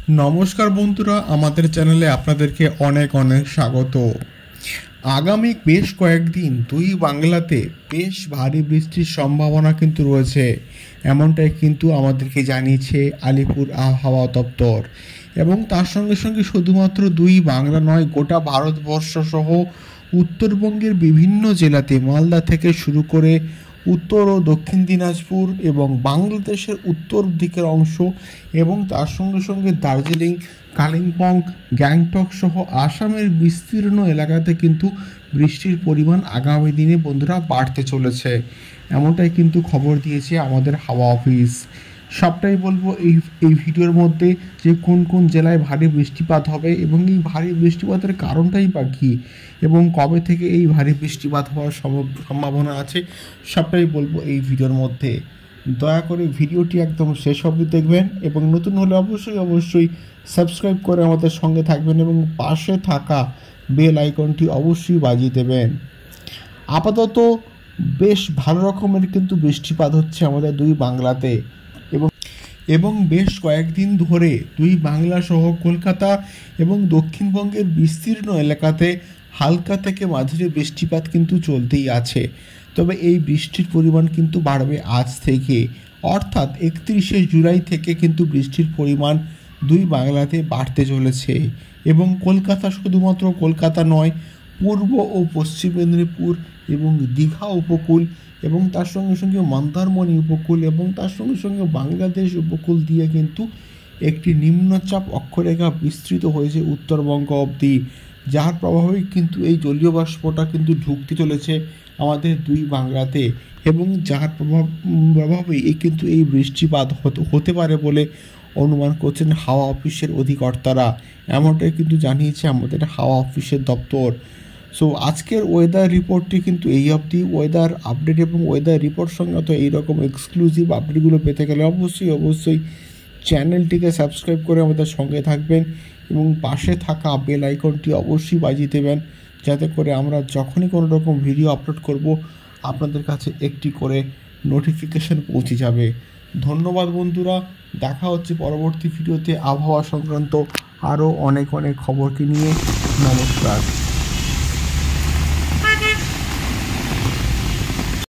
নমস্কার বন্ধুরা, আমাদের চ্যানেলে আপনাদেরকে অনেক অনেক স্বাগত। আগামী বেশ কয়েকদিন দুই বাংলাতে বেশ ভারী বৃষ্টির সম্ভাবনা কিন্তু রয়েছে, এমনটাই কিন্তু আমাদেরকে জানিয়েছে আলিপুর আবহাওয়া দপ্তর। এবং তার সঙ্গে সঙ্গে শুধুমাত্র দুই বাংলা নয়, গোটা ভারতবর্ষ সহ উত্তরবঙ্গের বিভিন্ন জেলাতে মালদা থেকে শুরু করে উত্তর ও দক্ষিণ দিনাজপুর এবং বাংলাদেশের উত্তর দিকের অংশ এবং তার সঙ্গে সঙ্গে দার্জিলিং, কালিম্পং, গ্যাংটক সহ আসামের বিস্তীর্ণ এলাকাতে কিন্তু বৃষ্টির পরিমাণ আগামী দিনে বন্ধুরা বাড়তে চলেছে, এমনটাই কিন্তু খবর দিয়েছে আমাদের হাওয়া অফিস। সবটাই বলবো এই ভিডিওর মধ্যে যে কোন কোন জেলায় ভারী বৃষ্টিপাত হবে এবং এই ভারী বৃষ্টিপাতের কারণটাই বা কী এবং কবে থেকে এই ভারী বৃষ্টিপাত হওয়ার সম্ভাবনা আছে, সবটাই বলবো এই ভিডিওর মধ্যে। দয়া করে ভিডিওটি একদম শেষ অবধি দেখবেন এবং নতুন হলে অবশ্যই সাবস্ক্রাইব করে আমাদের সঙ্গে থাকবেন এবং পাশে থাকা বেল আইকনটি অবশ্যই বাজিয়ে দেবেন। আপাতত বেশ ভালো রকমের কিন্তু বৃষ্টিপাত হচ্ছে আমাদের দুই বাংলাতে এবং বেশ কয়েকদিন ধরে দুই বাংলা সহ কলকাতা এবং দক্ষিণবঙ্গের বিস্তীর্ণ এলাকাতে হালকা থেকে মাঝারি বৃষ্টিপাত কিন্তু চলতেই আছে। তবে এই বৃষ্টির পরিমাণ কিন্তু বাড়বে আজ থেকে, অর্থাৎ 31শে জুলাই থেকে কিন্তু বৃষ্টির পরিমাণ দুই বাংলাতে বাড়তে চলেছে। এবং কলকাতা, শুধুমাত্র কলকাতা নয়, পূর্ব ও পশ্চিম মেদিনীপুর এবং দীঘা উপকূল এবং তার সঙ্গে সঙ্গে মন্দারমণি উপকূল এবং তার সঙ্গে সঙ্গে বাংলাদেশ উপকূল দিয়ে কিন্তু একটি নিম্নচাপ অক্ষরেখা বিস্তৃত হয়েছে উত্তরবঙ্গ অবধি, যার প্রভাবেই কিন্তু এই জলীয় বাষ্পটা কিন্তু ঢুকতে চলেছে আমাদের দুই বাংলাতে এবং যার প্রভাবেই কিন্তু এই বৃষ্টিপাত হতে পারে বলে অনুমান করছেন হাওয়া অফিসের অধিকর্তারা, এমনটাই কিন্তু জানিয়েছে আমাদের হাওয়া অফিসের দপ্তর। সো আজকের ওয়েদার রিপোর্টটি কিন্তু এই অবধি। ওয়েদার আপডেট এবং ওয়েদার রিপোর্ট সঙ্গে তো এইরকম এক্সক্লুসিভ আপডেটগুলো পেতে গেলে অবশ্যই চ্যানেলটিকে সাবস্ক্রাইব করে আমাদের সঙ্গে থাকবেন এবং পাশে থাকা বেল আইকনটি অবশ্যই বাজিয়ে দেবেন, যাতে করে আমরা যখনই কোনো রকম ভিডিও আপলোড করব আপনাদের কাছে একটি করে নোটিফিকেশন পৌঁছে যাবে। ধন্যবাদ বন্ধুরা, দেখা হচ্ছে পরবর্তী ভিডিওতে আবহাওয়া সংক্রান্ত আরও অনেক খবরকে নিয়ে। নমস্কার।